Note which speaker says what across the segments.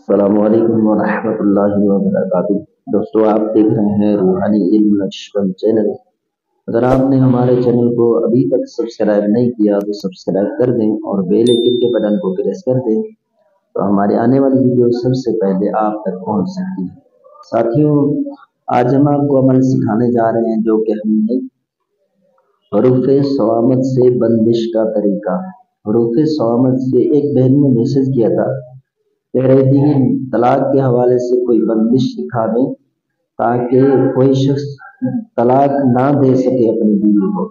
Speaker 1: السلام علیکم ورحمۃ اللہ وبرکاتہ۔ دوستو، آپ دیکھ رہے ہیں روحانی علم نقشبند چینل۔ اگر آپ نے ہمارے چینل کو ابھی تک سبسکرائب نہیں کیا تو سبسکرائب کر دیں اور بیل آئکن کے بٹن کو پریس کر دیں تو ہماری آنے والی ویڈیو سب سے پہلے آپ تک پہنچ سکتی ہے۔ ساتھیوں، آج ہم آپ کو عمل سکھانے جا رہے ہیں جو کہ ہم نے حروف صوامت سے بندش کا طریقہ۔ حروف صوامت سے ایک بہن نے میسج کیا تھا، کہہ رہی تھی کہ طلاق کے حوالے سے کوئی بندش سکھا دیں تاکہ کوئی شخص طلاق نہ دے سکے اپنی بیوی کو۔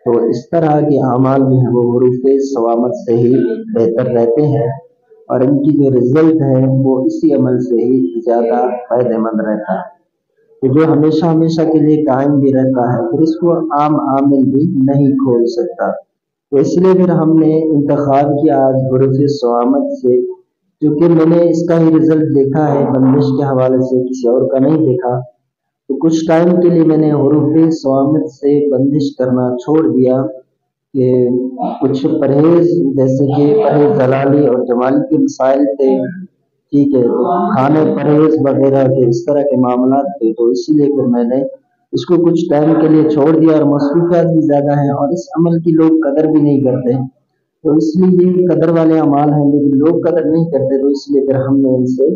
Speaker 1: تو اس طرح کے اعمال میں وہ حروف صوامت سے ہی بہتر رہتے ہیں اور ان کی جو رزلٹ ہے وہ اسی عمل سے ہی زیادہ فائدہ مند رہتا ہے، کہ جو ہمیشہ ہمیشہ کے لیے قائم بھی رہتا ہے، پھر اس کو عام عامل بھی نہیں کھول سکتا۔ تو اس لیے پھر ہم نے انتخاب کیا آج حروف صوامت سے، کیونکہ میں نے اس کا ہی رزلٹ دیکھا ہے، بندش کے حوالے سے کسی اور کا نہیں دیکھا۔ تو کچھ ٹائم کے لیے میں نے حروف صوامت سے بندش کرنا چھوڑ دیا کہ کچھ پرہیز، جیسے کہ پرہیز دلالی اور جمالی کے مسائل تھے، ٹھیک ہے، تو کھانے پرہیز وغیرہ کے اس طرح کے معاملات تھے، تو اسی لیے پھر میں نے اس کو کچھ ٹائم کے لیے چھوڑ دیا۔ اور مصروفیات بھی زیادہ ہیں اور اس عمل کی لوگ قدر بھی نہیں کرتے، تو اس لیے یہ قدر والے اعمال ہیں لیکن لوگ قدر نہیں کرتے، تو اس لیے پھر ہم نے ان سے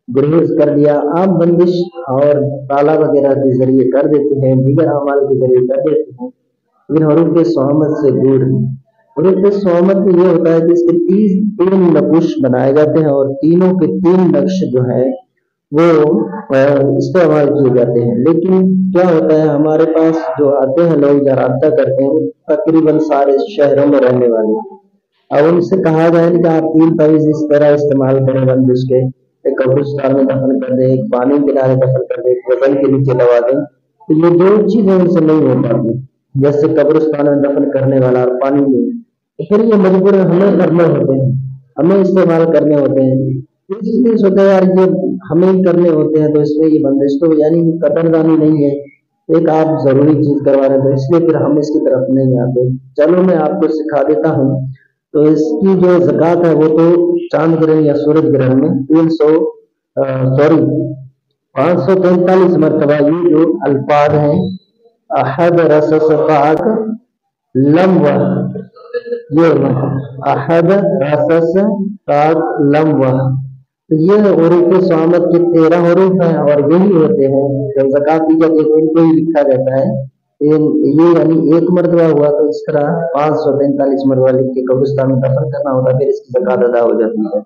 Speaker 1: گریز کر دیا۔ عام بندش اور تالا وغیرہ کے ذریعے کر دیتے ہیں، دیگر اعمال کے ذریعے کر دیتے ہیں، لیکن حروف صوامت سے دور ہیں۔ حروف صوامت میں یہ ہوتا ہے کہ اس کے تین نقوش بنائے جاتے ہیں اور تینوں کے تین نقش جو ہیں وہ استعمال کیے جاتے ہیں۔ لیکن کیا ہوتا ہے، ہمارے پاس جو آتے ہیں لوگ یا رابطہ کرتے ہیں تقریباً سارے شہروں میں رہنے والے، اب ان سے کہا جائے کہ آپ تین تعویذ اس طرح استعمال کریں بندش کے، ایک قبرستان میں دفن کر دیں، ایک پانی کنارے دفن کر دیں، ایک وزن کے نیچے دبا دیں، تو یہ دو چیزیں ان سے نہیں ہو پاتی، جیسے قبرستان میں دفن کرنے والا اور پانی میں، تو پھر یہ مجبور ہمیں کرنے ہوتے ہیں، ہمیں استعمال کرنے ہوتے ہیں۔ اس لیے سوچا یار یہ ہمیں کرنے ہوتے ہیں تو اس میں یہ بندش تو یعنی قدردانی نہیں ہے، ایک آپ ضروری چیز کروا رہے ہیں، تو اس لیے پھر ہم اس کی طرف نہیں آتے۔ چلو میں آپ کو سکھا دیتا ہوں۔ تو اس کی جو زکوٰۃ ہے وہ تو چاند گرہن یا سورج گرہن میں 543 مرتبہ یہ جو الفاظ ہیں، احد رسس پاک لم و، یہ احد رسس پاک لم و، یہ حروف صوامت کے 13 حروف ہیں اور یہی ہوتے ہیں جب زکوٰۃ دی جاتی ہے ان کو ہی لکھا جاتا ہے۔ یہ یعنی ایک مرتبہ ہوا تو اس طرح 543 مرتبہ لکھ کے قبرستان میں دفن کرنا ہوتا ہے، پھر اس کی زکوٰۃ ادا ہو جاتی ہے۔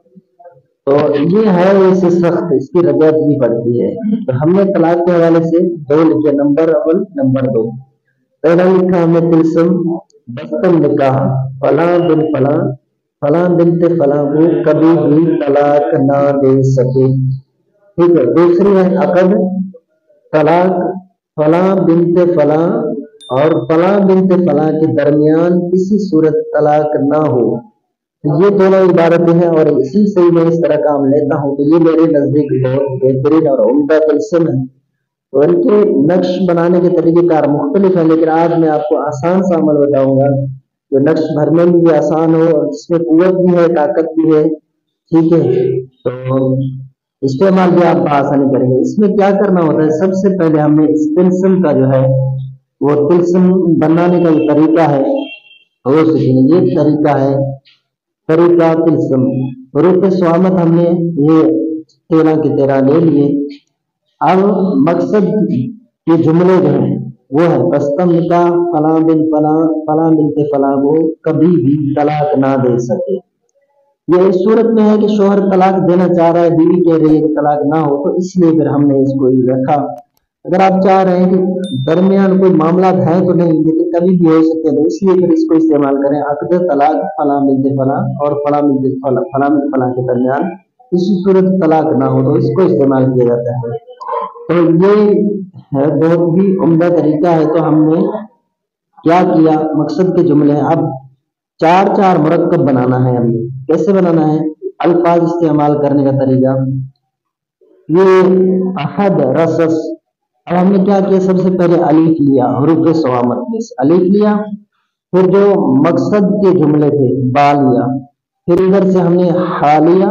Speaker 1: تو یہ ہے اس سے سخت، اس کی رجعت بھی پڑتی ہے۔ تو ہم نے طلاق کے حوالے سے دو لکھے، نمبر اول نمبر دو۔ پہلا لکھا ہم نے تلسم بستم نکاح فلاں بن فلاں فلاں بنت فلاں کو کبھی بھی طلاق نہ دے سکے، ٹھیک ہے۔ دوسری ہے عقد طلاق فلاں بنت فلاں اور فلاں بنت فلاں کے درمیان کسی صورت طلاق نہ ہو۔ یہ دونوں عبارتیں ہیں اور اسی سے میں اس طرح کام لیتا ہوں کہ یہ میرے نزدیک بہت بہترین اور عمدہ تلسم ہے۔ تو ان کے نقش بنانے کے طریقہ کار مختلف ہیں، لیکن آج میں آپ کو آسان سا عمل بتاؤں گا جو نقش بھرنے میں بھی آسان ہو اور جس میں قوت بھی ہے، طاقت بھی ہے، ٹھیک ہے، تو استعمال بھی آپ بآسانی کریں گے۔ اس میں کیا کرنا ہوتا ہے، سب سے پہلے ہم نے اس تلسم کا جو ہے وہ تلسم بنانے کا جو طریقہ ہے وہ سیکھیں گے۔ یہ طریقہ ہے طریقہ تلسم۔ حروف صوامت ہم نے یہ 13 کے 13 لے لیے۔ اب مقصد کے جملے جو ہیں وہ ہے بستم نکاح فلاں بن فلاں فلاں بنت فلاں کو کبھی بھی طلاق نہ دے سکے۔ یہ اس صورت میں ہے کہ شوہر طلاق دینا چاہ رہا ہے، بیوی کہہ رہی ہے کہ طلاق نہ ہو، تو اس لیے پھر ہم نے اس کو رکھا۔ اگر آپ چاہ رہے ہیں کہ درمیان کوئی معاملات ہیں تو نہیں لیکن کبھی بھی ہو سکتے ہیں، تو اس لیے پھر اس کو استعمال کریں، عقد طلاق فلاں بنت فلاں اور فلاں بنت فلاں کے درمیان کسی صورت طلاق نہ ہو تو اس کو استعمال کیا جاتا ہے۔ تو یہ ہے بہت ہی عمدہ طریقہ ہے۔ تو ہم نے کیا کیا، مقصد کے جملے ہیں، اب چار چار مرکب بنانا ہے ہمیں۔ کیسے بنانا ہے، الفاظ استعمال کرنے کا طریقہ، یہ احد رسس۔ اب ہم نے کیا کیا، سب سے پہلے الف لیا، حروف صوامت میں سے الف لیا، پھر جو مقصد کے جملے تھے با لیا، پھر ادھر سے ہم نے ہا لیا،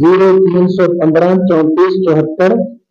Speaker 1: 0315 34 74